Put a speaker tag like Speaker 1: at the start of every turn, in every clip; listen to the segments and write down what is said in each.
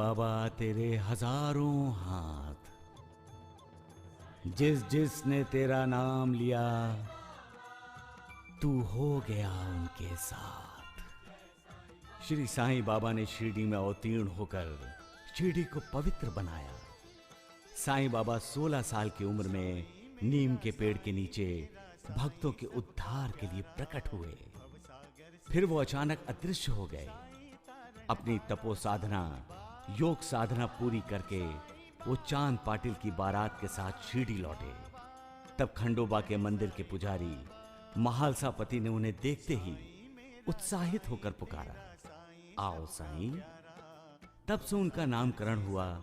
Speaker 1: बाबा तेरे हजारों हाथ, जिस जिसने तेरा नाम लिया तू हो गया उनके साथ। श्री साईं बाबा ने शिरडी में अवतीर्ण होकर शिरडी को पवित्र बनाया। साईं बाबा 16 साल की उम्र में नीम के पेड़ के नीचे भक्तों के उद्धार के लिए प्रकट हुए। फिर वो अचानक अदृश्य हो गए। अपनी तपो साधना, योग साधना पूरी करके वो चांद पाटिल की बारात के साथ शिरडी लौटे। तब खंडोबा के मंदिर के पुजारी महालसा पति ने उन्हें देखते ही उत्साहित होकर पुकारा, आओ साईं। तब से उनका नामकरण हुआ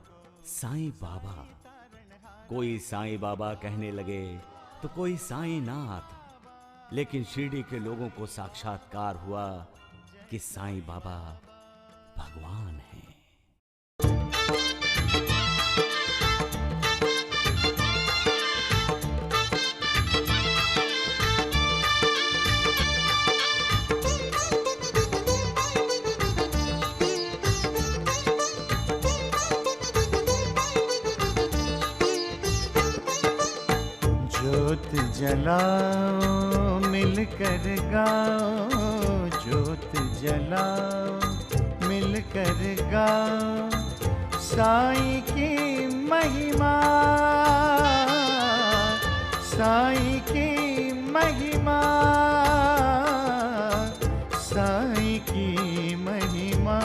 Speaker 1: साईं बाबा। कोई साईं बाबा कहने लगे तो कोई साईं नाथ, लेकिन शिरडी के लोगों को साक्षात्कार हुआ कि साईं बाबा भगवान हैं।
Speaker 2: ज्योत जलाओ मिलकर गाओ, ज्योत जलाओ मिलकर गाओ, साईं की महिमा, साईं की महिमा, साईं की महिमा।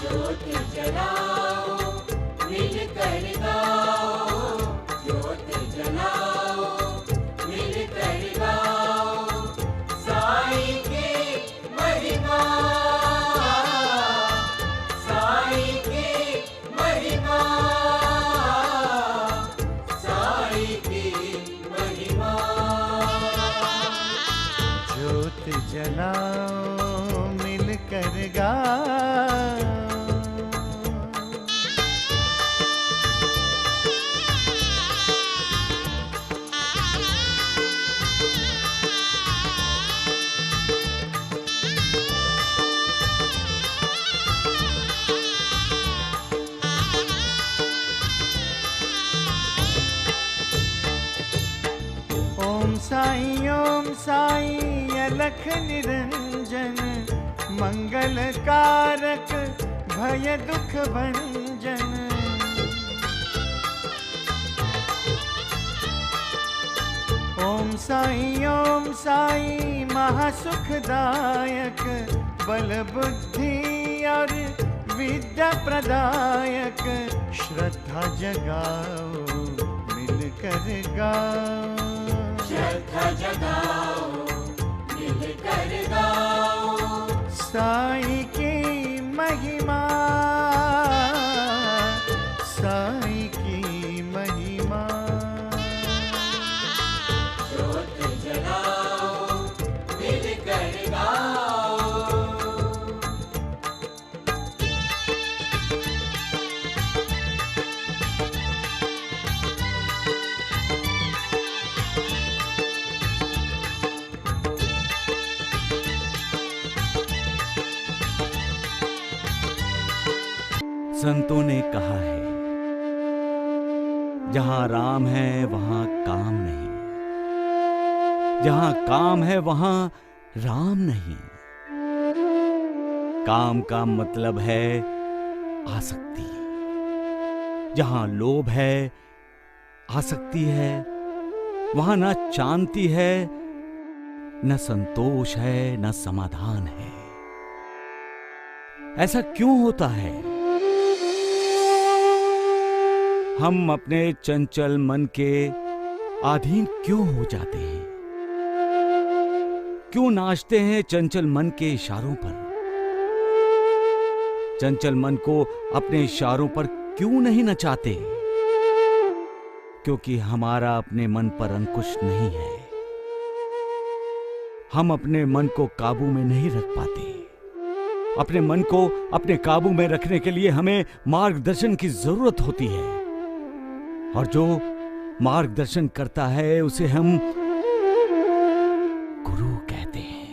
Speaker 3: ज्योत जलाओ मिलकर गाओ, ज्योत जलाओ मिलकर गाओ, साईं की महिमा, साईं की महिमा, साईं की महिमा।
Speaker 2: ज्योत जलाओ मिलकर गाओ। ओम साईं अलख निरंजन, मंगल कारक भय दुख भंजन। ओम साईं महासुखदायक, बल बुद्धि और विद्या प्रदायक। श्रद्धा जगाओ मिलकर गाओ,
Speaker 3: श्रद्धा जगाओ मिलकर गाओ,
Speaker 2: साईं की महिमा, साईं की महिमा।
Speaker 3: ज्योत जलाओ मिलकर गाओ।
Speaker 1: संतों ने कहा है, जहां राम है वहां काम नहीं, जहां काम है वहां राम नहीं। काम का मतलब है आसक्ति। जहां लोभ है, आसक्ति है, वहां न शांति है, न संतोष है, न समाधान है। ऐसा क्यों होता है? हम अपने चंचल मन के अधीन क्यों हो जाते हैं? क्यों नाचते हैं चंचल मन के इशारों पर? चंचल मन को अपने इशारों पर क्यों नहीं नचाते? क्योंकि हमारा अपने मन पर अंकुश नहीं है। हम अपने मन को काबू में नहीं रख पाते। अपने मन को अपने काबू में रखने के लिए हमें मार्गदर्शन की जरूरत होती है, और जो मार्गदर्शन करता है उसे हम गुरु कहते हैं।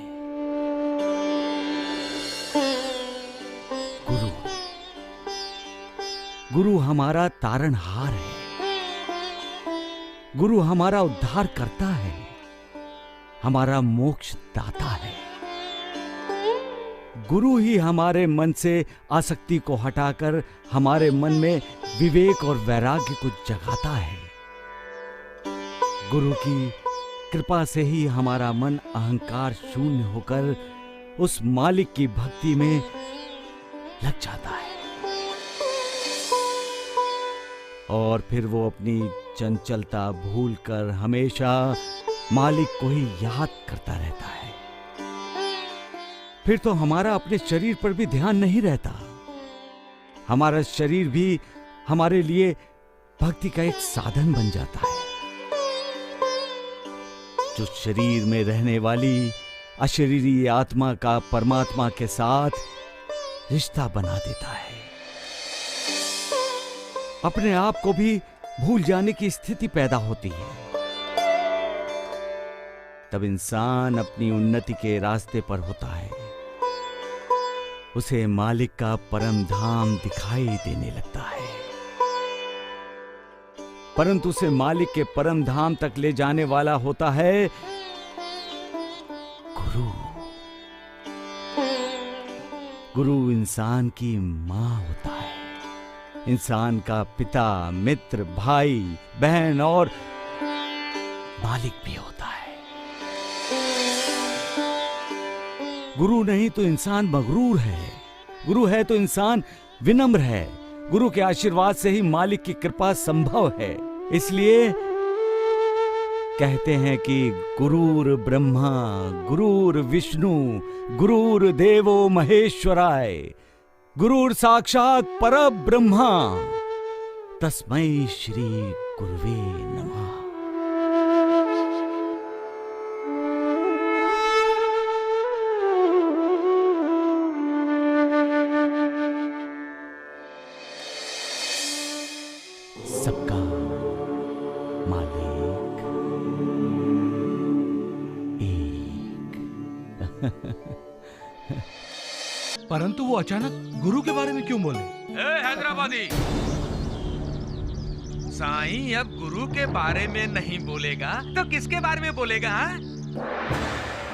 Speaker 1: गुरु गुरु हमारा तारणहार है, गुरु हमारा उद्धार करता है, हमारा मोक्ष दाता है। गुरु ही हमारे मन से आसक्ति को हटाकर हमारे मन में विवेक और वैराग्य को जगाता है। गुरु की कृपा से ही हमारा मन अहंकार शून्य होकर उस मालिक की भक्ति में लग जाता है और फिर वो अपनी चंचलता भूलकर हमेशा मालिक को ही याद करता रहता है। फिर तो हमारा अपने शरीर पर भी ध्यान नहीं रहता। हमारा शरीर भी हमारे लिए भक्ति का एक साधन बन जाता है, जो शरीर में रहने वाली अशरीरी आत्मा का परमात्मा के साथ रिश्ता बना देता है। अपने आप को भी भूल जाने की स्थिति पैदा होती है। तब इंसान अपनी उन्नति के रास्ते पर होता है, उसे मालिक का परम धाम दिखाई देने लगता है। परंतु उसे मालिक के परम धाम तक ले जाने वाला होता है गुरु। गुरु इंसान की मां होता है, इंसान का पिता, मित्र, भाई, बहन और मालिक भी होता है। गुरु नहीं तो इंसान मगरूर है, गुरु है तो इंसान विनम्र है। गुरु के आशीर्वाद से ही मालिक की कृपा संभव है। इसलिए कहते हैं कि गुरुर ब्रह्मा गुरुर विष्णु गुरुर देवो महेश्वराय गुरुर साक्षात परब्रह्मा तस्मै श्री गुरुवे नमः। सबका मालिक एक।
Speaker 4: परंतु वो अचानक गुरु के बारे में क्यों बोले?
Speaker 5: हैदराबादी, साईं अब गुरु के बारे में नहीं बोलेगा तो किसके बारे में बोलेगा? हाँ?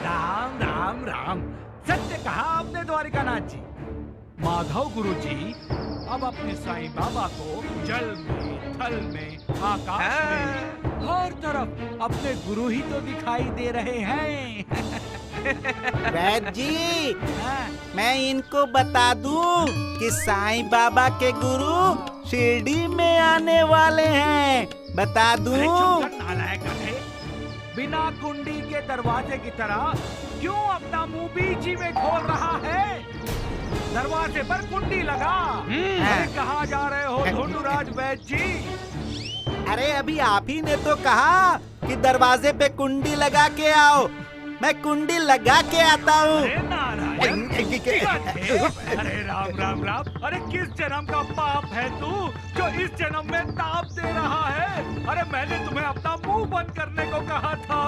Speaker 4: राम राम राम, सत्य कहा आपने द्वारिकानाथ जी। माधव गुरु जी अब अपने साईं बाबा को जल में, थल में, आकाश में, हर तरफ अपने गुरु ही तो दिखाई दे रहे हैं।
Speaker 6: वैद्य जी, मैं इनको बता दूं कि साईं बाबा के गुरु शिरडी में आने वाले हैं। बता दूं?
Speaker 4: अरे चुप कर नालायक गधे, बिना कुंडी के दरवाजे की तरह क्यों अपना मुंह बीच ही में खोल रहा है? दरवाजे पर कुंडी लगा। अरे कहाँ जा रहे हो धुंडुराज वैद्य जी?
Speaker 6: अरे अभी आप ही ने तो कहा कि दरवाजे पे कुंडी लगा के आओ। मैं कुंडी लगा के आता हूँ।
Speaker 4: अरे नारायण, अरे राम राम राम, अरे किस जन्म का पाप है तू जो इस जन्म में ताप दे रहा है? अरे मैंने तुम्हें अपना मुंह बंद करने को कहा था।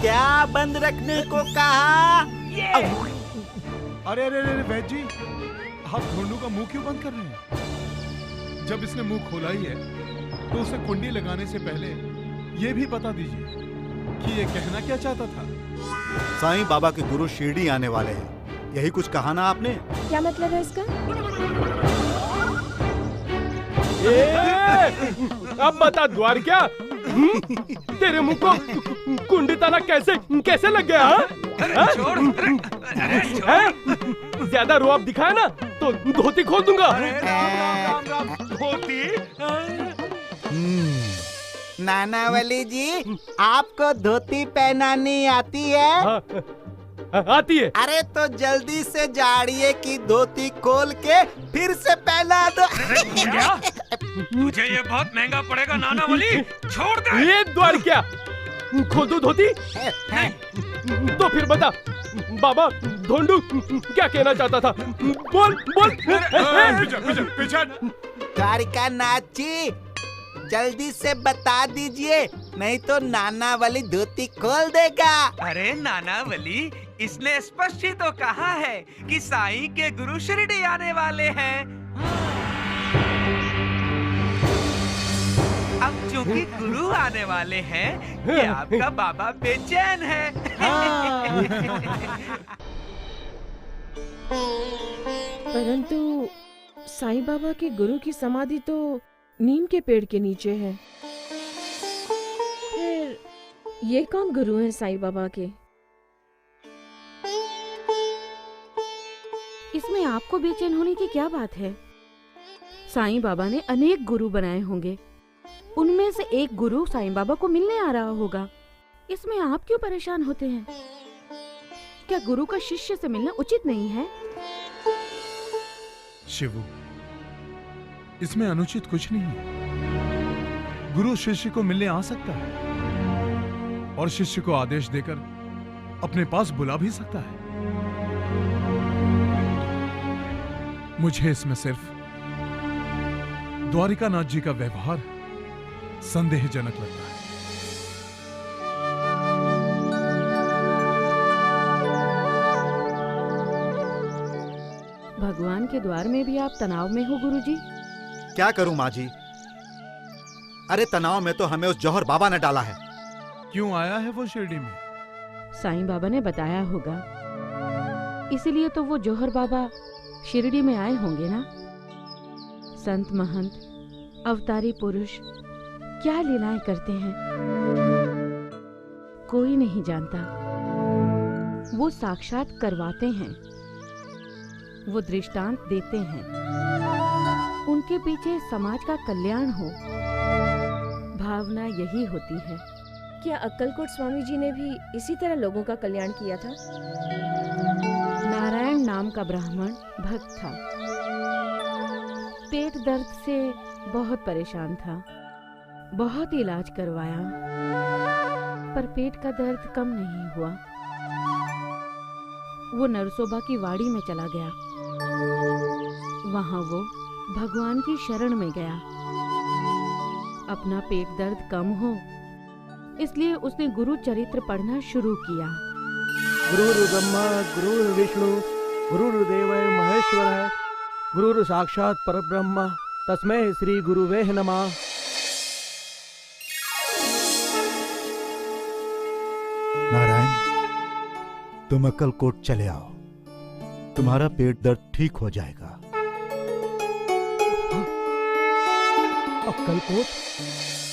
Speaker 6: क्या बंद रखने को कहा?
Speaker 7: अरे अरे अरे वैद्य जी, आप ढोंडू का मुंह क्यों बंद कर रहे हैं? जब इसने मुंह खोला ही है तो उसे कुंडी लगाने से पहले ये भी बता दीजिए कि ये कहना क्या चाहता था।
Speaker 2: साईं बाबा के गुरु शिरडी आने वाले हैं, यही कुछ कहा ना आपने?
Speaker 8: क्या मतलब है इसका?
Speaker 9: अब बता द्वारका, तेरे मुंह को कुंडी ताला कैसे लग गया? ज्यादा रुआब दिखाया ना तो धोती खोल दूंगा।
Speaker 4: राम राम राम, धोती?
Speaker 6: नानावली जी, आपको धोती पहनानी आती है?
Speaker 9: आती है।
Speaker 6: अरे तो जल्दी से जाड़िए की धोती खोल के फिर से पहना दो।
Speaker 5: क्या? मुझे ये बहुत महंगा पड़ेगा नानावली, छोड़ दे।
Speaker 9: ये द्वारका, खोल दो धोती। तो फिर बता बाबा ढोंडू क्या कहना चाहता था? बोल बोल।
Speaker 6: द्वारिकानाथ जी, जल्दी से बता दीजिए, नहीं तो नानावली धोती खोल देगा।
Speaker 5: अरे नानावली, इसने स्पष्ट ही तो कहा है कि साईं के गुरु शिरडी आने वाले हैं। क्योंकि गुरु आने वाले हैं कि आपका बाबा बेचैन है।
Speaker 8: परंतु साईं बाबा के गुरु की समाधि तो नीम के पेड़ के नीचे है। फिर ये कौन गुरु हैं साईं बाबा के? इसमें आपको बेचैन होने की क्या बात है? साईं बाबा ने अनेक गुरु बनाए होंगे, उनमें से एक गुरु साईं बाबा को मिलने आ रहा होगा। इसमें आप क्यों परेशान होते हैं? क्या गुरु का शिष्य से मिलना उचित नहीं है?
Speaker 7: शिवू, इसमें अनुचित कुछ नहीं है। गुरु शिष्य को मिलने आ सकता है और शिष्य को आदेश देकर अपने पास बुला भी सकता है। मुझे इसमें सिर्फ द्वारिकानाथ जी का व्यवहार संदेहजनक लगता है।
Speaker 8: भगवान के द्वार में भी आप तनाव में हो गुरुजी?
Speaker 2: क्या करूं माँ जी? अरे तनाव में तो हमें उस जौहर बाबा ने डाला है।
Speaker 7: क्यों आया है वो शिरडी में?
Speaker 8: साईं बाबा ने बताया होगा, इसीलिए तो वो जौहर बाबा शिरडी में आए होंगे ना। संत महंत अवतारी पुरुष क्या लीलाएं करते हैं कोई नहीं जानता। वो साक्षात करवाते हैं, वो दृष्टांत देते हैं। उनके पीछे समाज का कल्याण हो, भावना यही होती है।
Speaker 10: क्या अक्कलकोट स्वामी जी ने भी इसी तरह लोगों का कल्याण किया था?
Speaker 8: नारायण नाम का ब्राह्मण भक्त था। पेट दर्द से बहुत परेशान था, बहुत इलाज करवाया, पर पेट का दर्द कम नहीं हुआ। वो नरसोबा की वाड़ी में चला गया। वहां वो भगवान की शरण में गया। अपना पेट दर्द कम हो, इसलिए उसने गुरु चरित्र पढ़ना शुरू किया।
Speaker 9: गुरुर् ब्रह्मा गुरुर् विष्णु गुरुर्देव महेश्वर गुरुर् साक्षात परब्रह्म तस्मै श्री गुरुवे नमः।
Speaker 2: नारायण, तुम अक्कलकोट चले आओ, तुम्हारा पेट दर्द ठीक हो जाएगा।
Speaker 9: अक्कलकोट?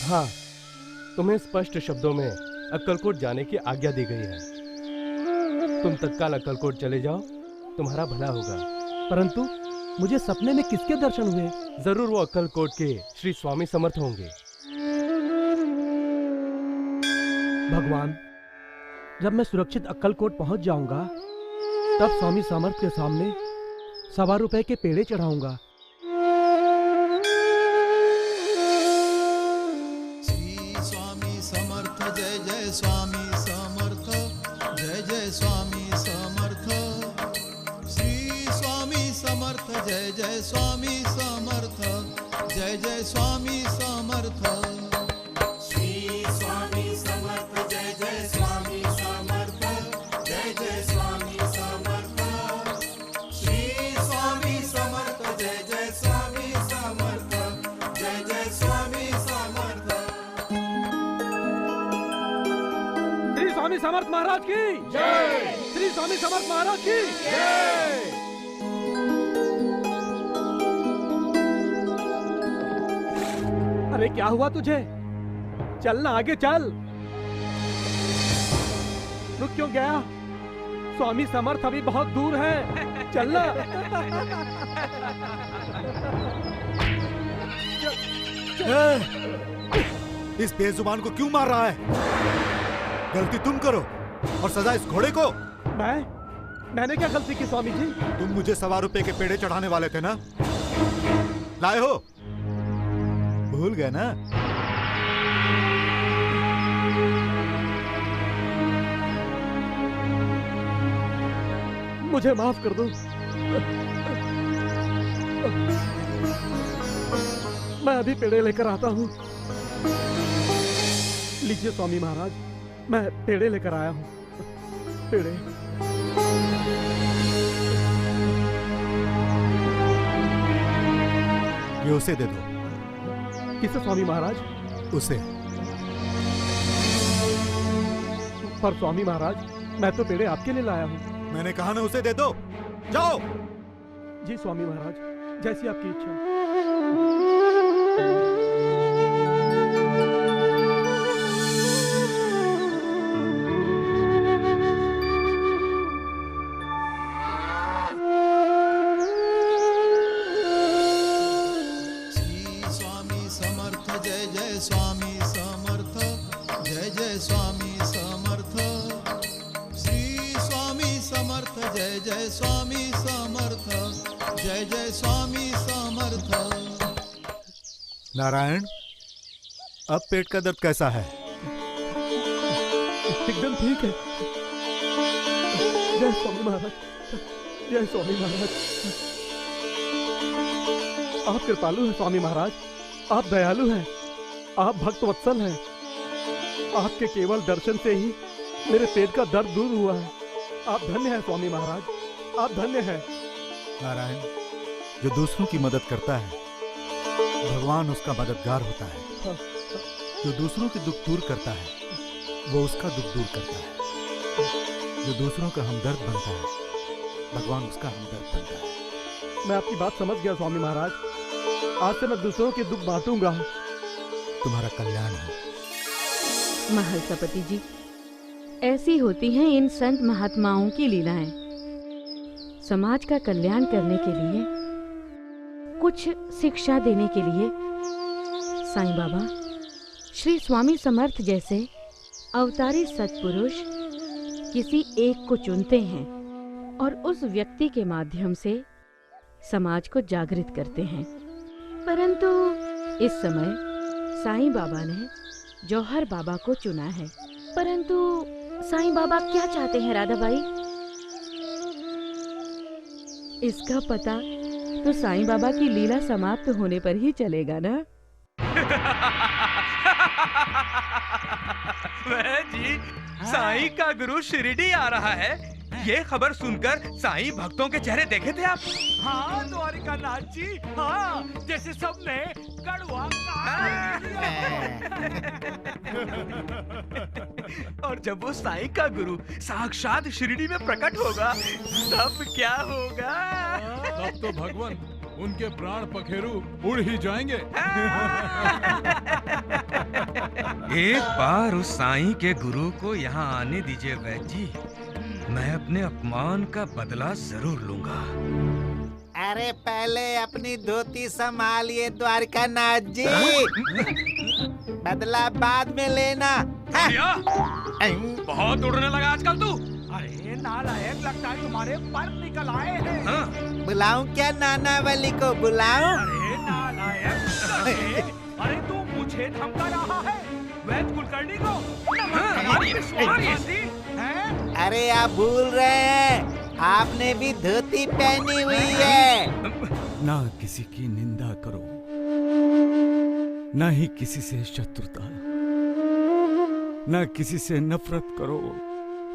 Speaker 9: हाँ, तुम्हें स्पष्ट शब्दों में अक्कलकोट जाने की आज्ञा दी गई है। तुम तत्काल अक्कलकोट चले जाओ, तुम्हारा भला होगा। परंतु मुझे सपने में किसके दर्शन हुए? जरूर वो अक्कलकोट के श्री स्वामी समर्थ होंगे। भगवान, जब मैं सुरक्षित अक्कलकोट पहुंच जाऊंगा, तब स्वामी समर्थ के सामने 1.25 रुपए के पेड़े चढ़ाऊंगा।
Speaker 3: जय जय स्वामी समर्थ, जय जय स्वामी समर्थ। श्री स्वामी समर्थ, जय जय स्वामी समर्थ, जय जय स्वामी समर्थ। श्री स्वामी समर्थ, जय जय स्वामी समर्थ, जय जय स्वामी समर्थ।
Speaker 9: श्री स्वामी समर्थ महाराज की जय। श्री स्वामी समर्थ महाराज की जय। अरे क्या हुआ तुझे? चल ना, आगे चल। रुक क्यों गया? स्वामी समर्थ अभी बहुत दूर है, चल ना।
Speaker 2: इस बेजुबान को क्यों मार रहा है? गलती तुम करो और सजा इस घोड़े को।
Speaker 9: मैंने क्या गलती की स्वामी जी?
Speaker 2: तुम मुझे 1.25 रुपए के पेड़े चढ़ाने वाले थे ना, लाए हो? भूल गए ना?
Speaker 9: मुझे माफ कर दो। मैं अभी पेड़े लेकर आता हूँ। लीजिए स्वामी महाराज, मैं पेड़े लेकर आया हूँ। पेड़े।
Speaker 2: ये उसे दे दो।
Speaker 9: किसे स्वामी महाराज?
Speaker 2: उसे।
Speaker 9: पर स्वामी महाराज, मैं तो पेड़े आपके लिए लाया हूँ।
Speaker 2: मैंने कहा ना उसे दे दो, जाओ।
Speaker 9: जी स्वामी महाराज, जैसी आपकी इच्छा।
Speaker 3: श्री स्वामी समर्थ जय जय स्वामी समर्थ जय जय स्वामी समर्थ श्री स्वामी समर्थ जय जय स्वामी समर्थ जय जय स्वामी समर्थ।
Speaker 2: नारायण, अब पेट का दर्द कैसा है?
Speaker 9: एकदम ठीक है। जय स्वामी महाराज, जय स्वामी महाराज। आप कृपालु हैं स्वामी महाराज, आप दयालु हैं, आप भक्त वत्सल हैं। आपके केवल दर्शन से ही मेरे पेट का दर्द दूर हुआ है। आप धन्य हैं स्वामी महाराज, आप धन्य हैं।
Speaker 2: नारायण, जो दूसरों की मदद करता है भगवान उसका मददगार होता है। जो दूसरों के दुख दूर करता है वो उसका दुख दूर करता है। जो दूसरों का हमदर्द बनता है भगवान उसका हमदर्द बनता है।
Speaker 9: मैं आपकी बात समझ गया स्वामी महाराज, आज से मैं दूसरों के दुख बांटूंगा।
Speaker 2: तुम्हारा कल्याण हो।
Speaker 8: महर्षपति जी, ऐसी होती हैं इन संत महात्माओं की लीलाएं। समाज का कल्याण करने के लिए, कुछ शिक्षा देने के लिए साईं बाबा, श्री स्वामी समर्थ जैसे अवतारी सत्पुरुष किसी एक को चुनते हैं और उस व्यक्ति के माध्यम से समाज को जागृत करते हैं। परंतु इस समय साईं बाबा ने जौहर बाबा को चुना है। परंतु साईं बाबा क्या चाहते हैं राधाबाई? इसका पता तो साईं बाबा की लीला समाप्त होने पर ही चलेगा ना।
Speaker 5: वह जी, साईं का गुरु शिरडी आ रहा है, ये खबर सुनकर साईं भक्तों के चेहरे देखे थे आप?
Speaker 4: हाँ द्वारिकानाथ जी, हाँ, जैसे सबने कड़वा
Speaker 5: और जब वो साईं का गुरु साक्षात शिरडी में प्रकट होगा तब क्या होगा?
Speaker 7: तब तो भगवान उनके प्राण पखेरु उड़ ही जाएंगे।
Speaker 5: एक बार उस साईं के गुरु को यहाँ आने दीजिए वैद्य जी, मैं अपने अपमान का बदला जरूर लूंगा।
Speaker 6: अरे पहले अपनी धोती संभालिए द्वारकानाथ जी, बदला बाद में लेना।
Speaker 5: बहुत उड़ने लगा आजकल तू।
Speaker 4: अरे नालायक, लगता है तुम्हारे पर निकल आए हैं।
Speaker 5: हाँ?
Speaker 6: बुलाऊं क्या नानावली को बुलाऊं?
Speaker 4: अरे नालायक, अरे तू मुझे धमका रहा है वैद्य कुलकर्णी को?
Speaker 6: अरे आप भूल रहे हैं, आपने भी धोती पहनी हुई है।
Speaker 1: ना किसी की निंदा करो, ना ही किसी से शत्रुता, ना किसी से नफरत करो,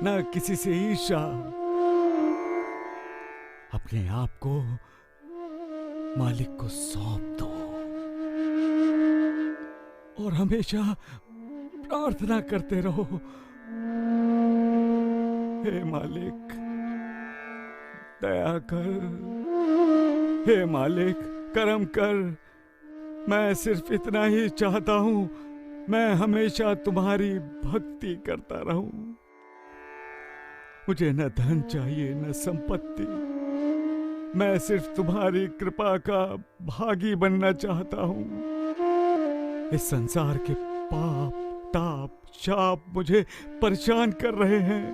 Speaker 1: ना किसी से ईर्ष्या। अपने आप को मालिक को सौंप दो और हमेशा प्रार्थना करते रहो, हे मालिक दया कर, हे मालिक करम कर। मैं सिर्फ इतना ही चाहता हूं, मैं हमेशा तुम्हारी भक्ति करता रहूं। मुझे न धन चाहिए न संपत्ति, मैं सिर्फ तुम्हारी कृपा का भागी बनना चाहता हूं। इस संसार के पाप ताप शाप मुझे परेशान कर रहे हैं।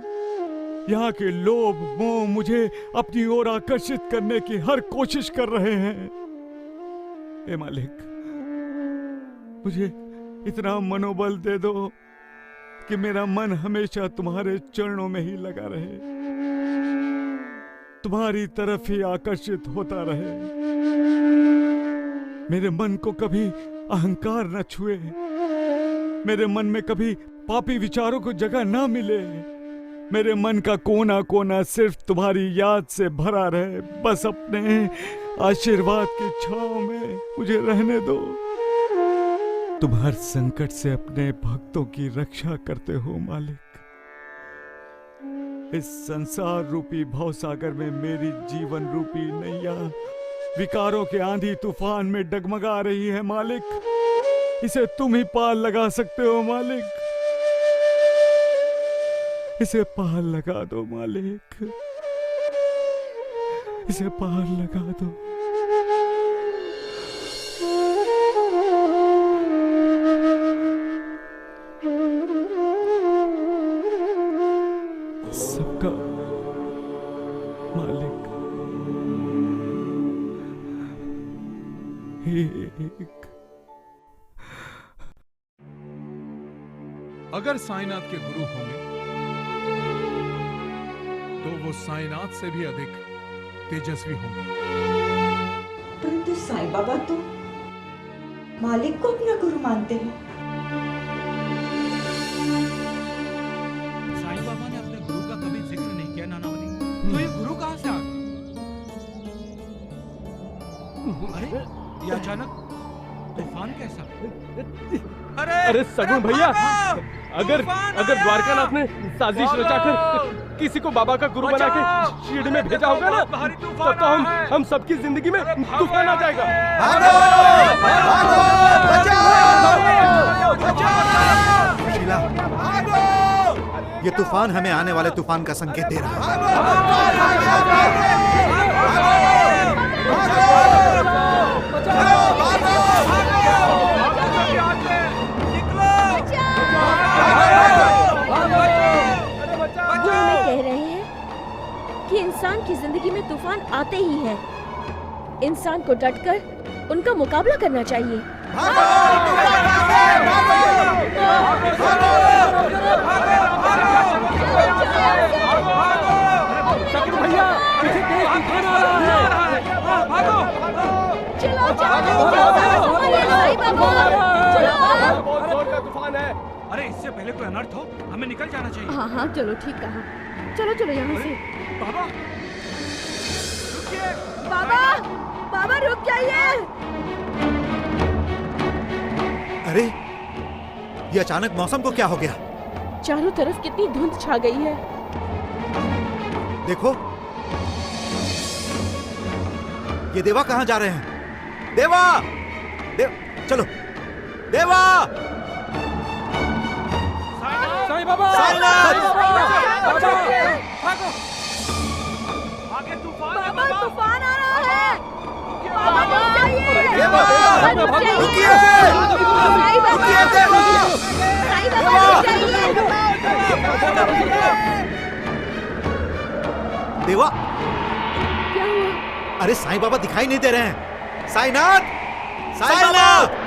Speaker 1: यहाँ के लोभ मोह मुझे अपनी ओर आकर्षित करने की हर कोशिश कर रहे हैं। हे मालिक, मुझे इतना मनोबल दे दो कि मेरा मन हमेशा तुम्हारे चरणों में ही लगा रहे, तुम्हारी तरफ ही आकर्षित होता रहे। मेरे मन को कभी अहंकार न छुए, मेरे मन में कभी पापी विचारों को जगह ना मिले। मेरे मन का कोना कोना सिर्फ तुम्हारी याद से भरा रहे। बस अपने आशीर्वाद की छांव में मुझे रहने दो।
Speaker 2: तुम हर संकट से अपने भक्तों की रक्षा करते हो मालिक। इस संसार रूपी भवसागर में मेरी जीवन रूपी नैया विकारों के आंधी तूफान में डगमगा रही है मालिक। इसे तुम ही पार लगा सकते हो मालिक। इसे पार लगा दो मालिक, इसे पार लगा दो। सबका मालिक एक।
Speaker 7: अगर साईनाथ के गुरु होंगे तो वो साईनाथ से भी अधिक तेजस्वी होंगे।
Speaker 11: परंतु साईं बाबा तो मालिक को अपना गुरु मानते हैं।
Speaker 4: साईं बाबा ने अपने गुरु का कभी जिक्र नहीं किया नानावली, तो ये गुरु कहाँ से आ गए? अरे ये अचानक तूफान कैसा?
Speaker 9: अरे सगुन भैया, अगर द्वारकानाथ ने साजिश रचाकर किसी को बाबा का गुरु बना के शिरडी में भेजा होगा ना, तब तो हम सबकी जिंदगी में तूफान आ जाएगा।
Speaker 2: शीला, ये तूफान हमें आने वाले तूफान का संकेत दे रहा है।
Speaker 10: इंसान की जिंदगी में तूफान आते ही हैं। इंसान को डटकर उनका मुकाबला करना चाहिए।
Speaker 9: भैया, पीछे तेज तूफान आ रहा है।
Speaker 10: चलो
Speaker 9: बहुत जोर का तूफान है।
Speaker 4: अरे इससे पहले कोई अनर्थ हो, हमें निकल जाना चाहिए।
Speaker 8: हाँ हाँ चलो ठीक कहा। चलो चलो यहाँ से।
Speaker 4: बाबा रुकिए।
Speaker 10: बाबा बाबा रुक जाइए।
Speaker 2: अरे ये अचानक मौसम को क्या हो गया?
Speaker 10: चारों तरफ कितनी धुंध छा गई है।
Speaker 2: देखो ये देवा कहाँ जा रहे हैं? देवा, चलो देवा।
Speaker 9: साईं बाबा,
Speaker 4: आगे तूफान है
Speaker 10: बाबा, तूफान आ रहा है।
Speaker 2: देवा,
Speaker 10: क्या हुआ?
Speaker 2: अरे साईं बाबा दिखाई नहीं दे रहे हैं। साईनाथ, साईनाथ।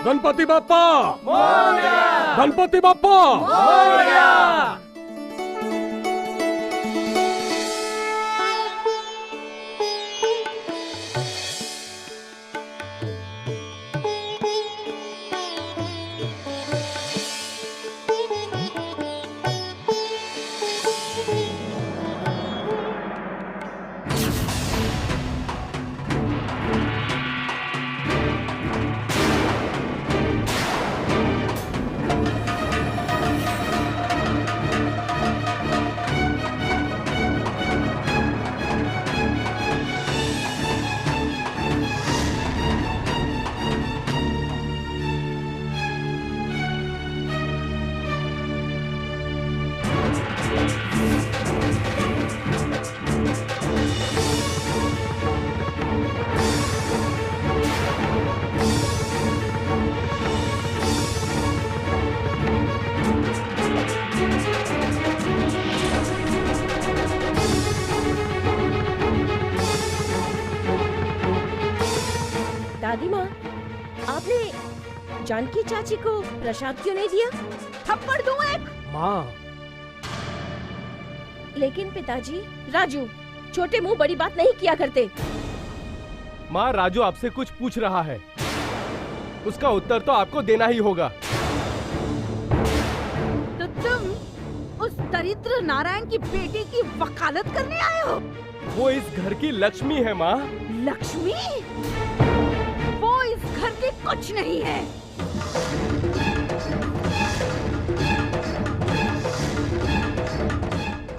Speaker 9: गणपति बाप्पा, गणपति बाप्पा।
Speaker 10: दादी माँ, आपने जानकी चाची को प्रसाद क्यों नहीं दिया?
Speaker 8: थप्पड़ दूं एक?
Speaker 9: माँ,
Speaker 10: लेकिन पिताजी, राजू छोटे मुंह बड़ी बात नहीं किया करते।
Speaker 9: माँ राजू आपसे कुछ पूछ रहा है, उसका उत्तर तो आपको देना ही होगा।
Speaker 8: तो तुम उस दरिद्र नारायण की बेटी की वकालत करने आए हो?
Speaker 9: वो इस घर की लक्ष्मी है माँ।
Speaker 8: लक्ष्मी? वो इस घर की कुछ नहीं है।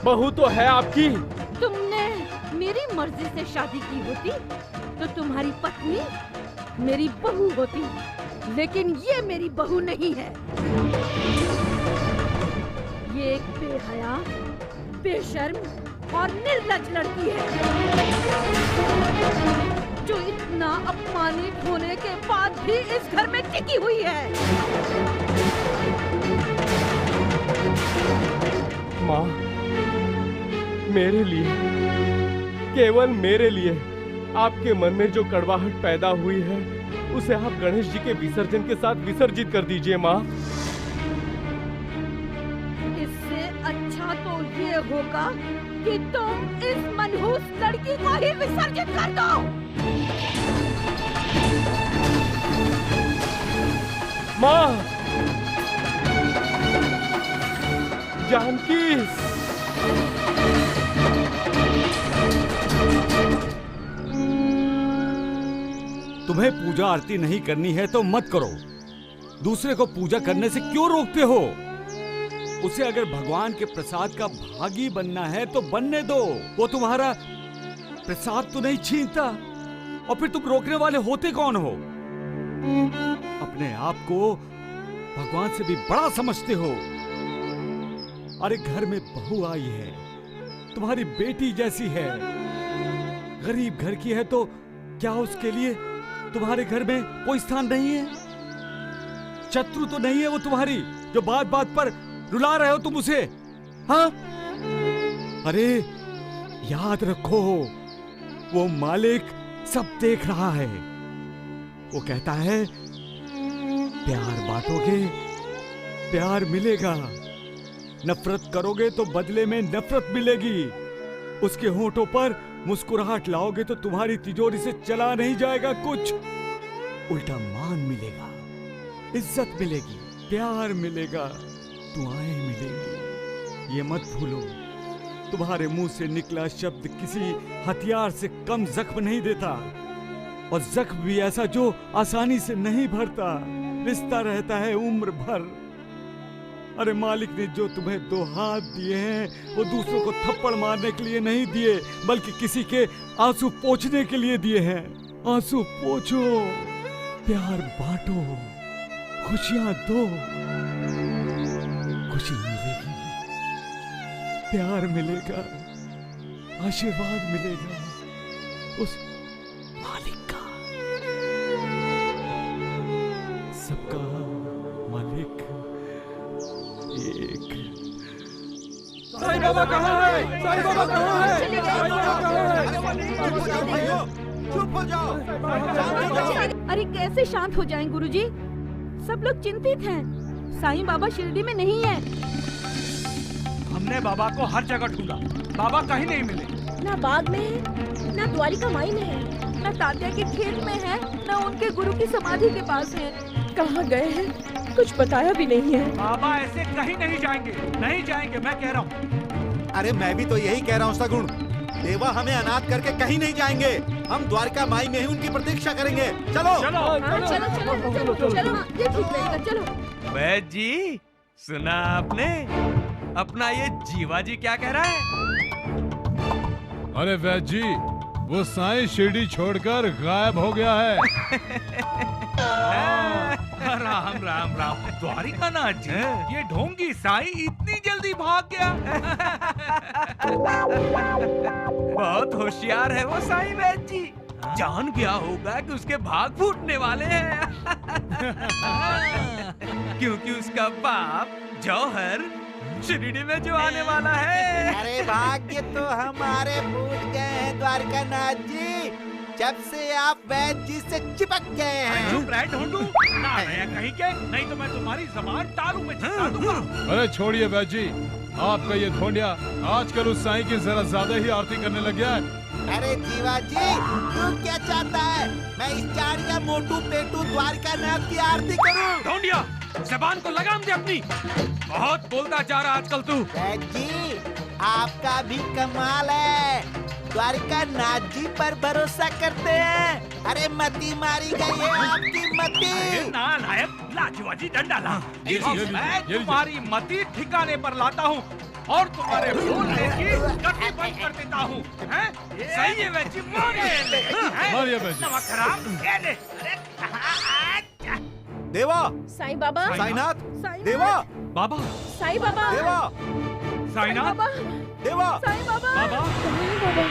Speaker 9: बहू तो है आपकी।
Speaker 8: तुमने मेरी मर्जी से शादी की होती तो तुम्हारी पत्नी मेरी बहू होती, लेकिन ये मेरी बहू नहीं है। ये एक बेहया, बेशर्म और निर्लज्ज लड़की है जो इतना अपमानित होने के बाद भी इस घर में टिकी हुई है।
Speaker 9: माँ, मेरे लिए, केवल मेरे लिए आपके मन में जो कड़वाहट पैदा हुई है उसे आप गणेश जी के विसर्जन के साथ विसर्जित कर दीजिए माँ।
Speaker 8: इससे अच्छा तो ये होगा कि तुम इस मनहूस लड़की को ही विसर्जित कर दो।
Speaker 9: माँ, जानकी।
Speaker 1: तुम्हें पूजा आरती नहीं करनी है तो मत करो। दूसरे को पूजा करने से क्यों रोकते हो? उसे अगर भगवान के प्रसाद का भागी बनना है तो बनने दो। वो तुम्हारा प्रसाद तो नहीं छीनता, और फिर तुम रोकने वाले होते कौन हो? अपने आप को भगवान से भी बड़ा समझते हो। अरे घर में बहू आई है, तुम्हारी बेटी जैसी है। गरीब घर की है तो क्या उसके लिए तुम्हारे घर में कोई स्थान नहीं है? शत्रु तो नहीं है वो तुम्हारी, जो बात बात पर रुला रहे हो तुम उसे? हाँ? अरे याद रखो, वो मालिक सब देख रहा है। वो कहता है प्यार बांटोगे प्यार मिलेगा, नफरत करोगे तो बदले में नफरत मिलेगी। उसके होठों पर मुस्कुराहट लाओगे तो तुम्हारी तिजोरी से चला नहीं जाएगा कुछ, उल्टा मान मिलेगा, इज्जत मिलेगी, प्यार मिलेगा, दुआएं मिलेंगी। ये मत भूलो, तुम्हारे मुंह से निकला शब्द किसी हथियार से कम जख्म नहीं देता, और जख्म भी ऐसा जो आसानी से नहीं भरता, रिश्ता रहता है उम्र भर। अरे मालिक ने जो तुम्हें 2 हाथ दिए हैं वो दूसरों को थप्पड़ मारने के लिए नहीं दिए, बल्कि किसी के आंसू पोंछने के लिए दिए हैं। आंसू पोंछो, प्यार बांटो, खुशियां दो, खुशी मिलेगी, प्यार मिलेगा, आशीर्वाद मिलेगा उस मालिक का। सबका मालिक एक।
Speaker 9: साईं बाबा कहाँ है? साईं बाबा कहाँ है? साईं बाबा कहाँ है?
Speaker 3: चुप हो जाओ।
Speaker 8: अरे कैसे शांत हो जाएं गुरुजी? सब लोग चिंतित हैं। साईं बाबा शिरडी में नहीं है।
Speaker 4: हमने बाबा को हर जगह ढूंढा, बाबा कहीं नहीं मिले।
Speaker 10: ना बाग में है, ना द्वारिका माई में है,
Speaker 8: न तात्या के खेत में है, न उनके गुरु की समाधि के पास है।
Speaker 10: कहाँ गए हैं कुछ बताया भी नहीं है।
Speaker 4: बाबा ऐसे कहीं नहीं जाएंगे, नहीं जाएंगे, मैं कह रहा हूँ।
Speaker 6: अरे मैं भी तो यही कह रहा हूँ सगुण। देवा हमें अनाथ करके कहीं नहीं जाएंगे। हम द्वारका माई में ही उनकी प्रतीक्षा करेंगे। चलो
Speaker 4: चलो
Speaker 8: हाँ, चलो चलो चलो चलो हाँ, ये ठीक रहेगा, चलो।
Speaker 5: वैद्य जी, सुना आपने? अपना ये जीवा जी क्या कह रहा है?
Speaker 7: अरे वैद्य जी, वो साईं शिरडी छोड़कर गायब हो गया है।
Speaker 4: राम राम राम। द्वारिका नाथ जी, ये ढोंगी साईं इतनी जल्दी भाग गया?
Speaker 5: बहुत होशियार है वो साईं वैद्य जी। जान गया होगा कि उसके भाग फूटने वाले हैं। क्योंकि उसका बाप जौहर शिरडी में जो आने वाला है।
Speaker 6: अरे भाग्य तो हमारे फूट गए हैं द्वारका नाथ जी। जब से आप वैद्य जी से चिपक गए हैं।
Speaker 4: चुप रहे ढूंढू ना आया कहीं के, नहीं तो मैं तुम्हारी जबान तालू में चिपका दूंगा।
Speaker 7: अरे छोड़िए वैद्य जी, आपका ये ढोंडिया आजकल उस साईं की जरा ज्यादा ही आरती करने लग गया है।
Speaker 6: अरे जीवा जी, तू क्या चाहता है? मैं इस चाड़िया मोटू पेटू द्वारिका नाथ की आरती करूं?
Speaker 5: ढोंडिया, जबान को लगाम दे अपनी। बहुत बोलता जा रहा आजकल तू।
Speaker 6: वैद्य जी, आपका भी कमाल है। द्वारिका नाथ जी पर भरोसा करते हैं। अरे मती मारी गई है आपकी मती।
Speaker 4: नालायक, लाजवाजी डंडा ला।
Speaker 7: ये
Speaker 4: मैं तुम्हारी मती ठिकाने पर लाता हूँ और तुम्हारे बोलने की गति बंद कर देता हूँ।
Speaker 5: सही है वैद्य,
Speaker 7: मारिए वैद्य।
Speaker 4: नमक खराब, ये ले।
Speaker 6: देवा,
Speaker 10: साईं बाबा,
Speaker 6: साईनाथ,
Speaker 10: साईं
Speaker 6: देवा,
Speaker 5: बाबा,
Speaker 10: साईं बाबा,
Speaker 6: देवा,
Speaker 4: साईनाथ,
Speaker 6: देवा,
Speaker 10: साईं बाबा,
Speaker 4: बाबा,
Speaker 10: साईं बाबा,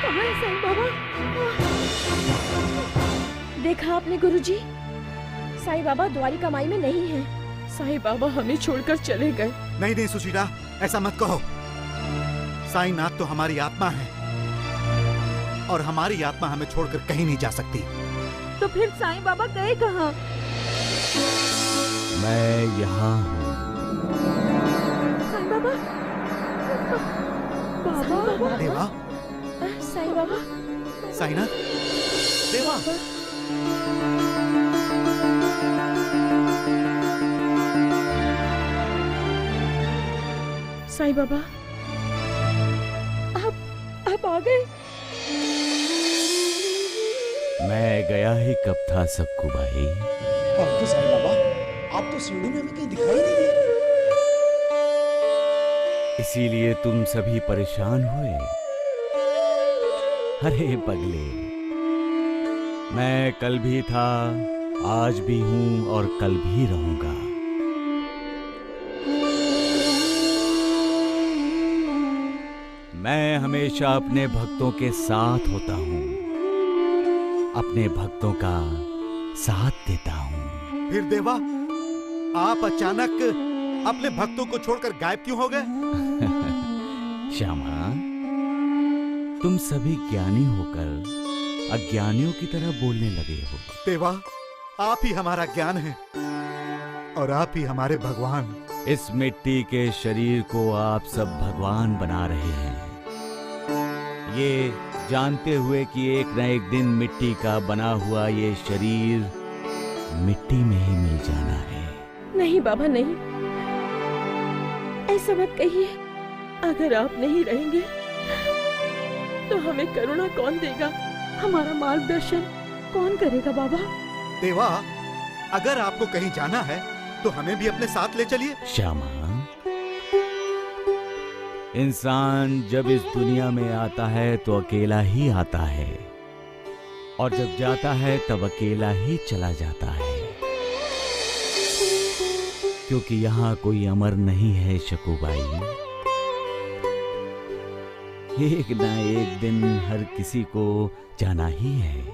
Speaker 10: कहाँ है साईं बाबा? देखा आपने गुरुजी, साईं बाबा द्वारिका माई में नहीं है। साईं बाबा हमें छोड़कर चले गए।
Speaker 2: नहीं नहीं सुशीला, ऐसा मत कहो। साईनाथ तो हमारी आत्मा है और हमारी आत्मा हमें छोड़कर कहीं नहीं जा सकती।
Speaker 8: तो फिर साईं बाबा गए कहाँ?
Speaker 1: मैं यहाँ हूँ।
Speaker 8: साईं बाबा, बाबा,
Speaker 2: देवा,
Speaker 10: साईं बाबा,
Speaker 2: साईनाथ, देवा।
Speaker 10: साईं बाबा, आप आ गए।
Speaker 1: मैं गया ही कब था सक्कू भाई।
Speaker 12: तो साईं बाबा, आप तो सीढ़ी में भी कहीं दिखाई नहीं दिए।
Speaker 1: इसीलिए तुम सभी परेशान हुए। अरे पगले, मैं कल भी था, आज भी हूं और कल भी रहूंगा। मैं हमेशा अपने भक्तों के साथ होता हूं, अपने भक्तों का साथ देता हूं।
Speaker 2: फिर देवा, आप अचानक अपने भक्तों को छोड़कर गायब क्यों हो गए?
Speaker 1: श्यामा, तुम सभी ज्ञानी होकर अज्ञानियों की तरह बोलने लगे हो।
Speaker 2: देवा, आप ही हमारा ज्ञान है और आप ही हमारे भगवान।
Speaker 1: इस मिट्टी के शरीर को आप सब भगवान बना रहे हैं, ये जानते हुए कि एक न एक दिन मिट्टी का बना हुआ ये शरीर मिट्टी में ही मिल जाना है।
Speaker 10: नहीं बाबा, नहीं, ऐसा मत कहिए। अगर आप नहीं रहेंगे तो हमें करुणा कौन देगा?
Speaker 8: हमारा मार्गदर्शन कौन करेगा बाबा?
Speaker 2: देवा, अगर आपको कहीं जाना है तो हमें भी अपने साथ ले चलिए।
Speaker 1: श्यामा, इंसान जब इस दुनिया में आता है तो अकेला ही आता है और जब जाता है तब अकेला ही चला जाता है, क्योंकि यहाँ कोई अमर नहीं है शकूबाई। एक ना एक दिन हर किसी को जाना ही है।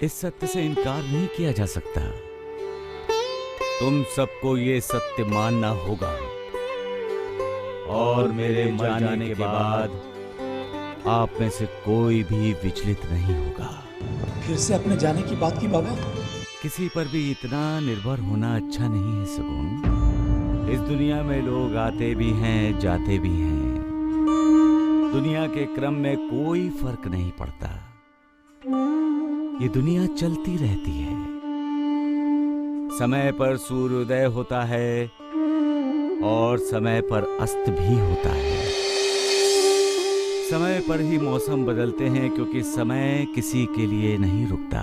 Speaker 1: इस सत्य से इनकार नहीं किया जा सकता। तुम सबको ये सत्य मानना होगा और मेरे जाने के बाद आप में से कोई भी विचलित नहीं होगा।
Speaker 12: फिर से अपने जाने की बात की बाबा।
Speaker 1: किसी पर भी इतना निर्भर होना अच्छा नहीं है सगुन। इस दुनिया में लोग आते भी हैं, जाते भी हैं। दुनिया के क्रम में कोई फर्क नहीं पड़ता। ये दुनिया चलती रहती है। समय पर सूर्योदय होता है और समय पर अस्त भी होता है। समय पर ही मौसम बदलते हैं, क्योंकि समय किसी के लिए नहीं रुकता।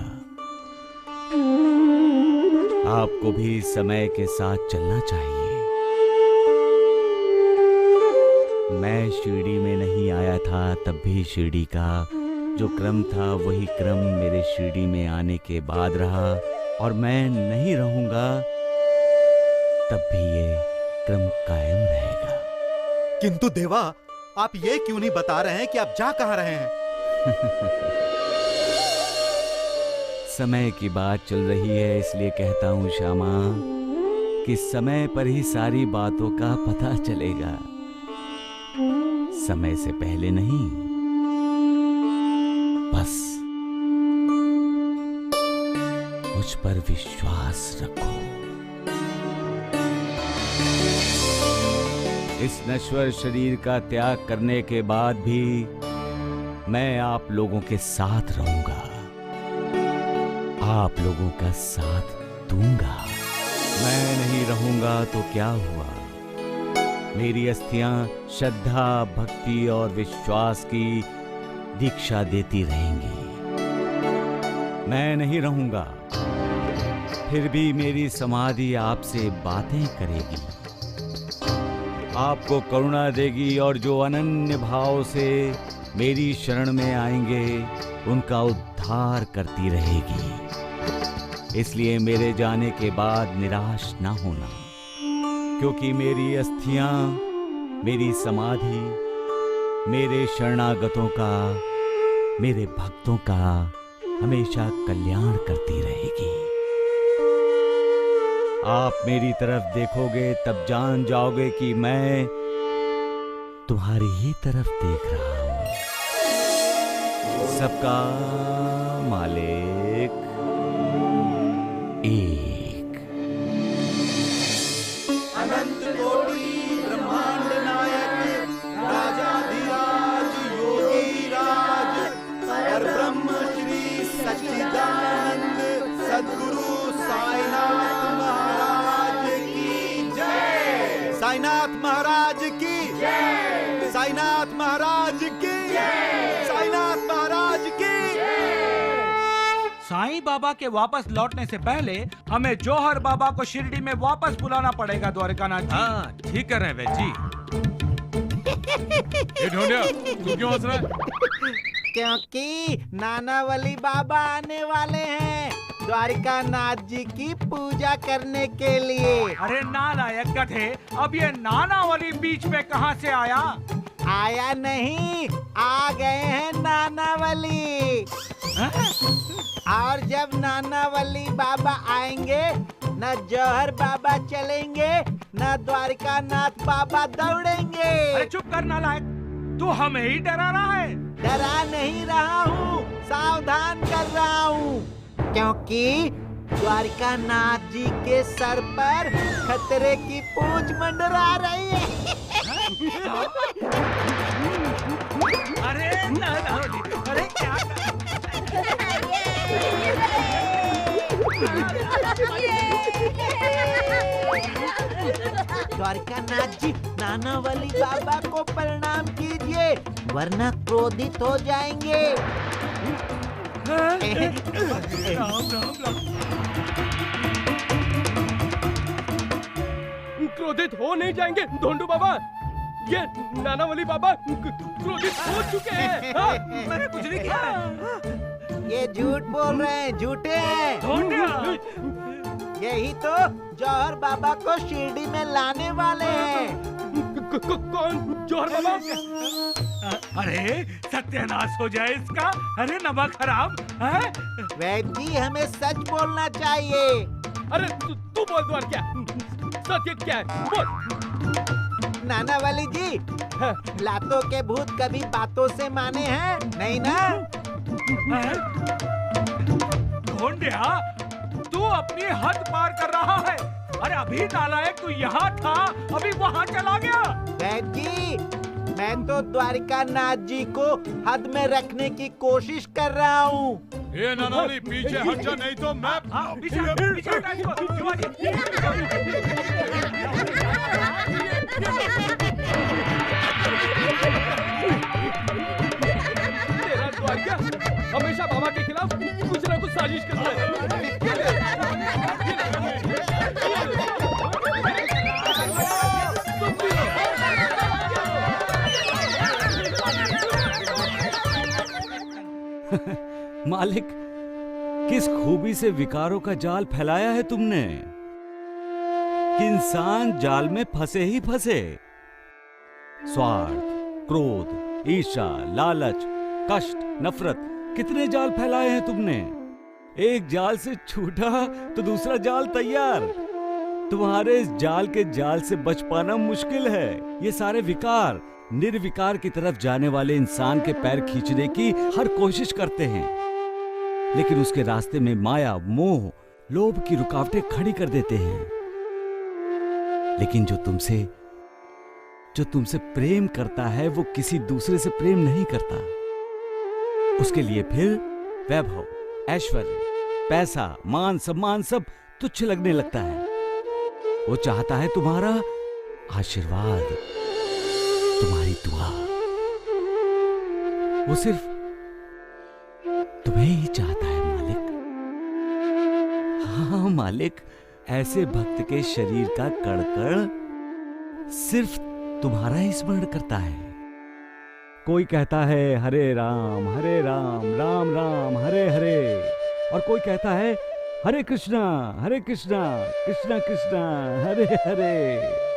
Speaker 1: आपको भी समय के साथ चलना चाहिए। मैं शिरडी में नहीं आया था तब भी शिरडी का जो क्रम था वही क्रम मेरे शिरडी में आने के बाद रहा, और मैं नहीं रहूंगा तब भी ये क्रम कायम रहेगा।
Speaker 2: किंतु देवा, आप ये क्यों नहीं बता रहे हैं कि आप जा कहां रहे हैं?
Speaker 1: समय की बात चल रही है, इसलिए कहता हूं श्यामा कि समय पर ही सारी बातों का पता चलेगा, समय से पहले नहीं। बस मुझ पर विश्वास रखो। इस नश्वर शरीर का त्याग करने के बाद भी मैं आप लोगों के साथ रहूंगा, आप लोगों का साथ दूंगा। मैं नहीं रहूंगा तो क्या हुआ, मेरी अस्थियां श्रद्धा, भक्ति और विश्वास की दीक्षा देती रहेंगी। मैं नहीं रहूंगा, फिर भी मेरी समाधि आपसे बातें करेगी, आपको करुणा देगी और जो अनन्य भाव से मेरी शरण में आएंगे उनका उद्धार करती रहेगी। इसलिए मेरे जाने के बाद निराश ना होना, क्योंकि मेरी अस्थियां, मेरी समाधि मेरे शरणागतों का, मेरे भक्तों का हमेशा कल्याण करती रहेगी। आप मेरी तरफ देखोगे तब जान जाओगे कि मैं तुम्हारी ही तरफ देख रहा हूं। सबका मालिक एक।
Speaker 3: अनंत कोटि ब्रह्मांड नायक राजाधिराज योगी राज परब्रह्म श्री सच्चिदानंद सद्गुरु साईनाथ महाराज की जय। साईनाथ महाराज की जय। साईनाथ महाराज की जय। साईनाथ महाराज की।
Speaker 4: साईं बाबा के वापस लौटने से पहले हमें जौहर बाबा को शिरडी में वापस बुलाना पड़ेगा द्वारिकानाथ जी।
Speaker 5: हाँ ठीक कर रहे हैं वैद्य जी।
Speaker 7: ढूंढिया तू क्यों हंस रहा है?
Speaker 6: क्योंकि नानावली बाबा आने वाले हैं द्वारिकानाथ जी की पूजा करने के लिए।
Speaker 4: अरे नालायक गधे, अब ये नानावली बीच में कहाँ से आया?
Speaker 6: आया नहीं, आ गए हैं नानावली। और जब नानावली बाबा आएंगे न जौहर बाबा चलेंगे न द्वारिकानाथ बाबा दौड़ेंगे।
Speaker 4: अरे चुप कर नालायक, तू हमें ही डरा रहा है।
Speaker 6: डरा नहीं रहा हूँ, सावधान कर रहा हूँ, क्योंकि द्वारिकानाथ जी के सर पर खतरे की पूंछ मंडरा रही है।
Speaker 4: अरे अरे क्या
Speaker 6: द्वारिकानाथ जी, नानावली बाबा को प्रणाम कीजिए वरना क्रोधित हो जाएंगे।
Speaker 9: क्रोधित हो नहीं जाएंगे ढोंडू बाबा, ये नानावली बाबा क्रोधित हो चुके हैं। हाँ?
Speaker 4: मैंने कुछ नहीं किया।
Speaker 6: ये झूठ बोल रहे हैं, झूठे हैं। यही तो जौहर बाबा को शिरडी में लाने वाले हैं।
Speaker 9: कौन जौहर बाबा?
Speaker 4: अरे सत्यानाश हो जाए इसका। अरे नमक हराम है।
Speaker 6: वैद्य जी, हमें सच बोलना चाहिए।
Speaker 9: अरे तू बोल द्वार क्या सत्य क्या है, बोल।
Speaker 6: नानावली जी, लातों के भूत कभी बातों से माने हैं नहीं ना?
Speaker 4: ढोंडिया, तू अपनी हद पार कर रहा है। अरे अभी नालायक तू यहाँ था, अभी वहाँ चला गया।
Speaker 6: वैद्य जी, मैं तो द्वारिकानाथ जी को हद में रखने की कोशिश कर रहा हूँ।
Speaker 7: ये नानावली पीछे हट जा, नहीं तो मैं
Speaker 4: पीछे हटा इसको, शिवाजी।
Speaker 9: तेरा द्वारिका हमेशा बाबा के खिलाफ कुछ ना कुछ साजिश करता है।
Speaker 1: मालिक, किस खूबी से विकारों का जाल फैलाया है तुमने कि इंसान जाल में फंसे ही फंसे। स्वार्थ, क्रोध, ईर्ष्या, लालच, कष्ट, नफरत, कितने जाल फैलाए हैं तुमने। एक जाल से छूटा तो दूसरा जाल तैयार। तुम्हारे इस जाल के जाल से बच पाना मुश्किल है। ये सारे विकार निर्विकार की तरफ जाने वाले इंसान के पैर खींचने की हर कोशिश करते हैं, लेकिन उसके रास्ते में माया, मोह, लोभ की रुकावटें खड़ी कर देते हैं। लेकिन जो तुमसे प्रेम करता है वो किसी दूसरे से प्रेम नहीं करता। उसके लिए फिर वैभव, ऐश्वर्य, पैसा, मान, सम्मान सब तुच्छ लगने लगता है। वो चाहता है तुम्हारा आशीर्वाद, तुम्हारी दुआ। वो सिर्फ तुम्हें ही चाहता है मालिक। हाँ मालिक, ऐसे भक्त के शरीर का कण-कण सिर्फ तुम्हारा ही स्मरण करता है। कोई कहता है हरे राम राम राम हरे हरे, और कोई कहता है हरे कृष्णा कृष्णा कृष्णा हरे हरे।